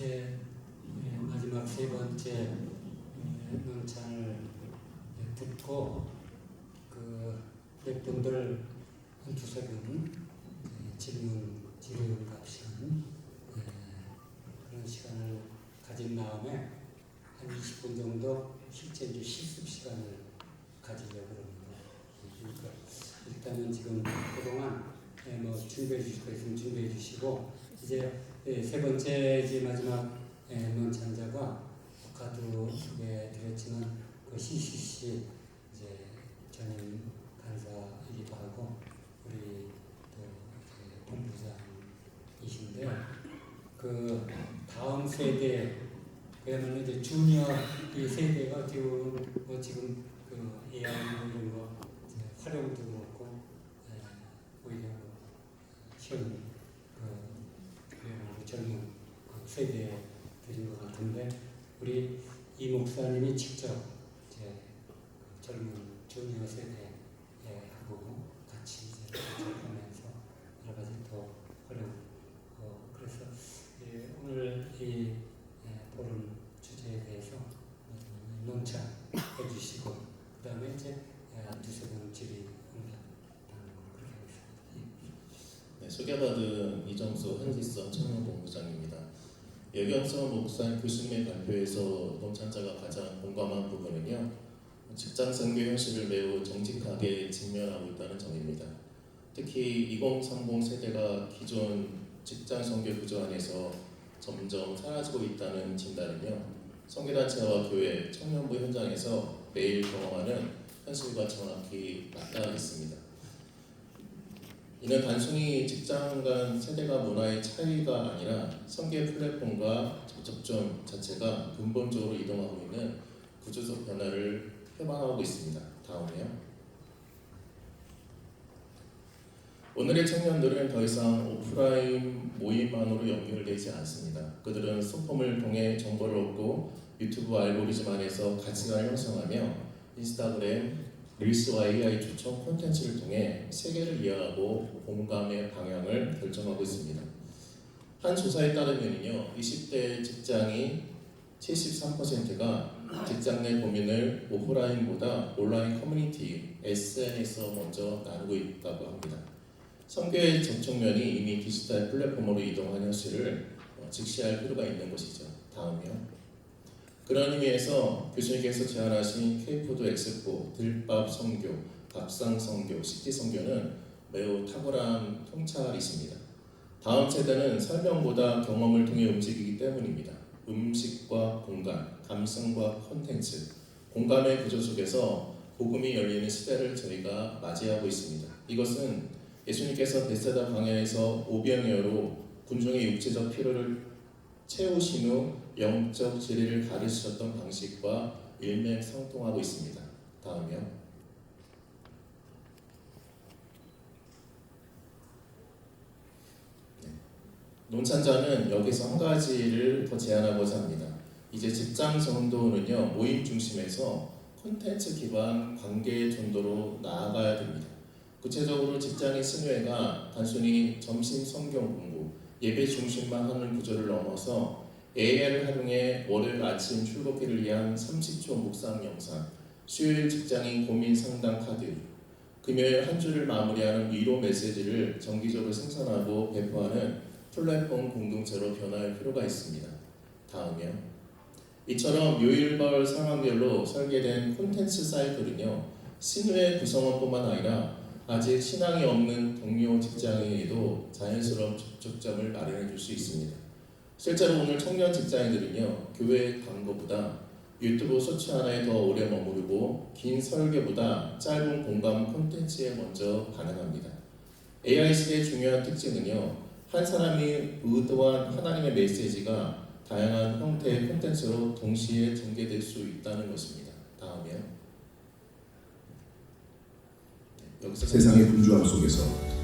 이제 마지막 세 번째 논찬을 듣고 몇 분들 한 두세 분 질문 질의응답 시간 그런 시간을 가진 다음에 한 20분 정도 실제 이제 실습 시간을 가지려고 합니다. 그러니까 일단은 지금 그동안 뭐 준비해 주실 거 있으면 준비해 주시고 이제 세 번째 이제 마지막 논찬자가 아까도 소개드렸지만 그 CCC 이제 전임 간사이기도 하고 우리 또 본부장이신데 그 다음 세대 그야말로 이제 주니어 이 세대가 어떻게 보면 뭐 지금 그 AI 이런 거 활용도 그렇고 오히려 시험 젊은 세대들인 것 같은데 우리 이 목사님이 직접 이제 젊은 주니어 세대하고 같이 이제 하면서 여러 가지 또 활용하고 그래서 오늘 이 포럼 주제에 대해서 논찬 해주시고 그 다음에 이제 두세 번 질의응답하는 거 그렇게 하겠습니다. 네, 소개받은 이정수 한지성 청년본부장입니다. 여경서 목사 교수님의 발표에서 논찬자가 가장 공감한 부분은요, 직장 선교 현실을 매우 정직하게 직면하고 있다는 점입니다. 특히 2030 세대가 기존 직장 선교 구조 안에서 점점 사라지고 있다는 진단은요, 선교단체와 교회, 청년부 현장에서 매일 경험하는 현실과 정확히 맞닿아 있습니다. 이는 단순히 직장 간 세대가 문화의 차이가 아니라 선교 플랫폼과 접촉점 자체가 근본적으로 이동하고 있는 구조적 변화를 표방하고 있습니다. 다음에요. 오늘의 청년들은 더 이상 오프라인 모임만으로 연결되지 않습니다. 그들은 소품을 통해 정보를 얻고 유튜브 알고리즘 안에서 가치관을 형성하며 인스타그램, 릴스와 AI 추천 콘텐츠를 통해 세계를 이해하고 공감의 방향을 결정하고 있습니다. 한 조사에 따르면요, 20대 직장이 73%가 직장 내 고민을 오프라인보다 온라인 커뮤니티, SNS에서 먼저 나누고 있다고 합니다. 선교의 접촉면이 이미 디지털 플랫폼으로 이동한 현실을 직시할 필요가 있는 것이죠. 다음이요. 그런 의미에서 교수님께서 제안하신 K푸드 엑스포, 들밥 선교, 밥상 선교, 식지 선교는 매우 탁월한 통찰이십니다. 다음 세대는 설명보다 경험을 통해 움직이기 때문입니다. 음식과 공간, 감성과 콘텐츠, 공감의 구조 속에서 복음이 열리는 시대를 저희가 맞이하고 있습니다. 이것은 예수님께서 베세다 광야에서 오병이어로 군중의 육체적 필요를 채우신 후 영적 진리를 가르치셨던 방식과 일맥상통하고 있습니다. 다음이요. 논찬자는 여기서 한 가지를 더 제안하고자 합니다. 이제 직장 전도는요, 모임 중심에서 콘텐츠 기반 관계 전도로 나아가야 됩니다. 구체적으로 직장의 신뢰가 단순히 점심 성경 공부, 예배 중심만 하는 구조를 넘어서 AI를 활용해 월요일 아침 출근길을 위한 30초 묵상 영상, 수요일 직장인 고민 상담 카드, 금요일 한 주를 마무리하는 위로 메시지를 정기적으로 생산하고 배포하는 플랫폼 공동체로 변화할 필요가 있습니다. 다음이요. 이처럼 요일별 상황별로 설계된 콘텐츠 사이클은요, 신뢰 구성원뿐만 아니라 아직 신앙이 없는 동료 직장인에게도 자연스러운 접촉점을 마련해 줄 수 있습니다. 실제로 오늘 청년 직장인들은요, 교회 간 것보다 유튜브 소치 하나에 더 오래 머무르고 긴 설계보다 짧은 공감 콘텐츠에 먼저 반응합니다. AI 시대의 중요한 특징은요, 한 사람이 의도한 하나님의 메시지가 다양한 형태의 콘텐츠로 동시에 전개될 수 있다는 것입니다. 다음이요. 세상의 분주함 속에서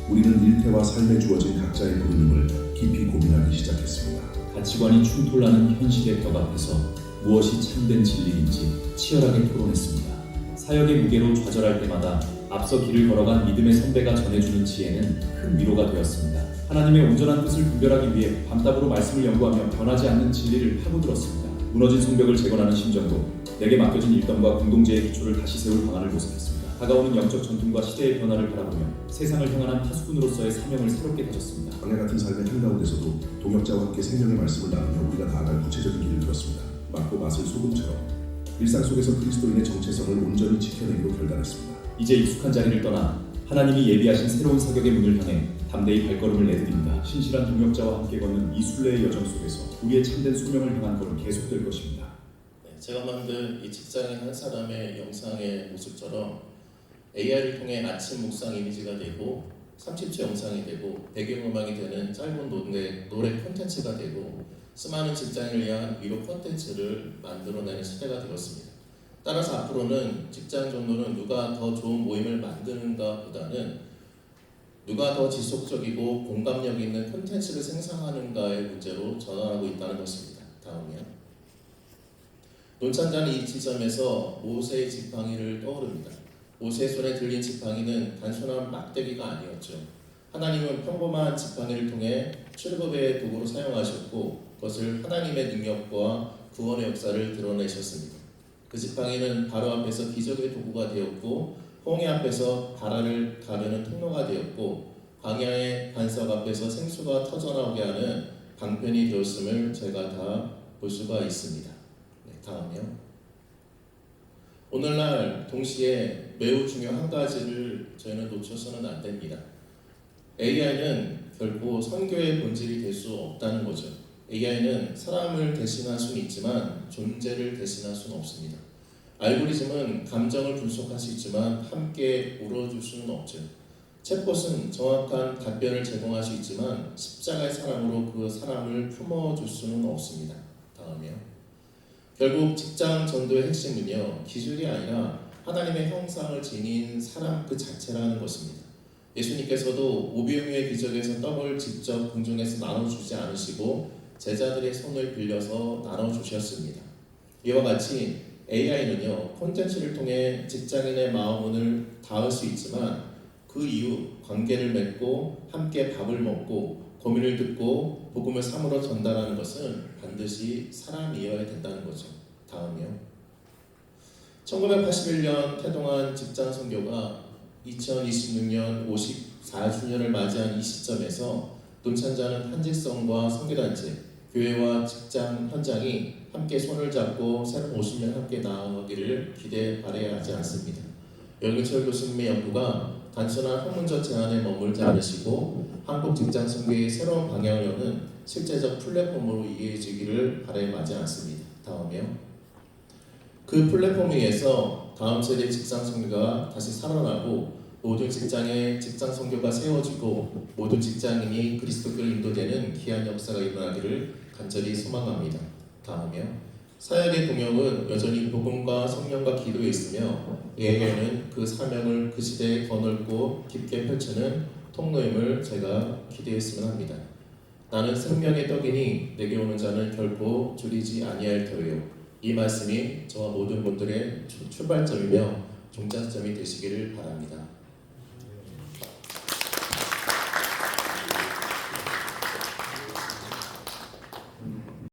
우리는 일태와 삶에 주어진 각자의 부르님을 깊이 고민하기 시작했습니다. 가치관이 충돌하는 현실의 벽 앞에서 무엇이 참된 진리인지 치열하게 토론했습니다. 사역의 무게로 좌절할 때마다 앞서 길을 걸어간 믿음의 선배가 전해주는 지혜는 큰 위로가 되었습니다. 하나님의 온전한 뜻을 분별하기 위해 밤낮으로 말씀을 연구하며 변하지 않는 진리를 파고들었습니다. 무너진 성벽을 재건하는 심정으로 내게 맡겨진 일덤과 공동체의 기초를 다시 세울 방안을 모색했습니다. 다가오는 영적 전통과 시대의 변화를 바라보며 세상을 향한 파수꾼으로서의 사명을 새롭게 다졌습니다. 광야 같은 삶의 한가운데서도 동역자와 함께 생명의 말씀을 나누며 우리가 나아갈 구체적인 길을 들었습니다. 맛고 맛을 소금처럼 일상 속에서 그리스도인의 정체성을 온전히 지켜내기로 결단했습니다. 이제 익숙한 자리를 떠나 하나님이 예비하신 새로운 사격의 문을 향해 담대히 발걸음을 내드립니다. 신실한 동역자와 함께 걷는 이 순례의 여정 속에서 우리의 참된 소명을 향한 걸음 계속될 것입니다. 제가 만든 이 직장인 한 사람의 영상의 모습처럼 AI를 통해 아침 묵상 이미지가 되고 30초 영상이 되고 배경음악이 되는 짧은 노래 콘텐츠가 되고 수많은 직장인을 위한 위로 콘텐츠를 만들어내는 시대가 되었습니다. 따라서 앞으로는 직장 정도는 누가 더 좋은 모임을 만드는가 보다는 누가 더 지속적이고 공감력 있는 콘텐츠를 생산하는가의 문제로 전환하고 있다는 것입니다. 다음이요. 논찬자는 이 지점에서 모세의 지팡이를 떠오릅니다. 모세의 손에 들린 지팡이는 단순한 막대기가 아니었죠. 하나님은 평범한 지팡이를 통해 출애굽의 도구로 사용하셨고 그것을 하나님의 능력과 구원의 역사를 드러내셨습니다. 그 지팡이는 바로 앞에서 기적의 도구가 되었고 홍해 앞에서 바다를 가르는 통로가 되었고 광야의 반석 앞에서 생수가 터져나오게 하는 방편이 되었음을 제가 다 볼 수가 있습니다. 네, 다음이요. 오늘날 동시에 매우 중요한 한 가지를 저희는 놓쳐서는 안 됩니다. AI는 결코 선교의 본질이 될 수 없다는 거죠. AI는 사람을 대신할 수는 있지만 존재를 대신할 수는 없습니다. 알고리즘은 감정을 분석할 수 있지만 함께 울어줄 수는 없죠. 챗봇은 정확한 답변을 제공할 수 있지만 십자가의 사랑으로 그 사람을 품어줄 수는 없습니다. 다음이요. 결국 직장 전도의 핵심은요, 기술이 아니라 하나님의 형상을 지닌 사람 그 자체라는 것입니다. 예수님께서도 오병이어의 기적에서 떡을 직접 궁중에서 나눠주지 않으시고 제자들의 손을 빌려서 나눠주셨습니다. 이와 같이 AI는요, 콘텐츠를 통해 직장인의 마음을 닿을 수 있지만 그 이후 관계를 맺고 함께 밥을 먹고 고민을 듣고 복음을 삶으로 전달하는 것은 반드시 사람이어야 된다는 거죠. 다음이요. 1981년 태동한 직장 선교가 2026년 54주년을 맞이한 이 시점에서 논찬자는 한직성과 선교단체, 교회와 직장 현장이 함께 손을 잡고 새로운 50년 함께 나아가기를 기대 바라야 하지 않습니다. 여경철 교수님의 연구가 단순한 학문적 제안에 머물지 않으시고 한국 직장 선교의 새로운 방향을 여는 실제적 플랫폼으로 이해해지기를 바라지 않습니다. 다음이요. 그 플랫폼 위에서 다음 세대 직장 선교가 다시 살아나고 모든 직장에 직장 선교가 세워지고 모든 직장인이 그리스도교로 인도되는 귀한 역사가 일어나기를 간절히 소망합니다. 다음이요. 사역의 동역은 여전히 복음과 성령과 기도에 있으며 AI는 그 사명을 그 시대에 더 넓고 깊게 펼치는 통로임을 제가 기대했으면 합니다. 나는 생명의 떡이니 내게 오는 자는 결코 줄이지 아니할 터예요. 이 말씀이 저와 모든 분들의 출발점이며 종착점이 되시기를 바랍니다.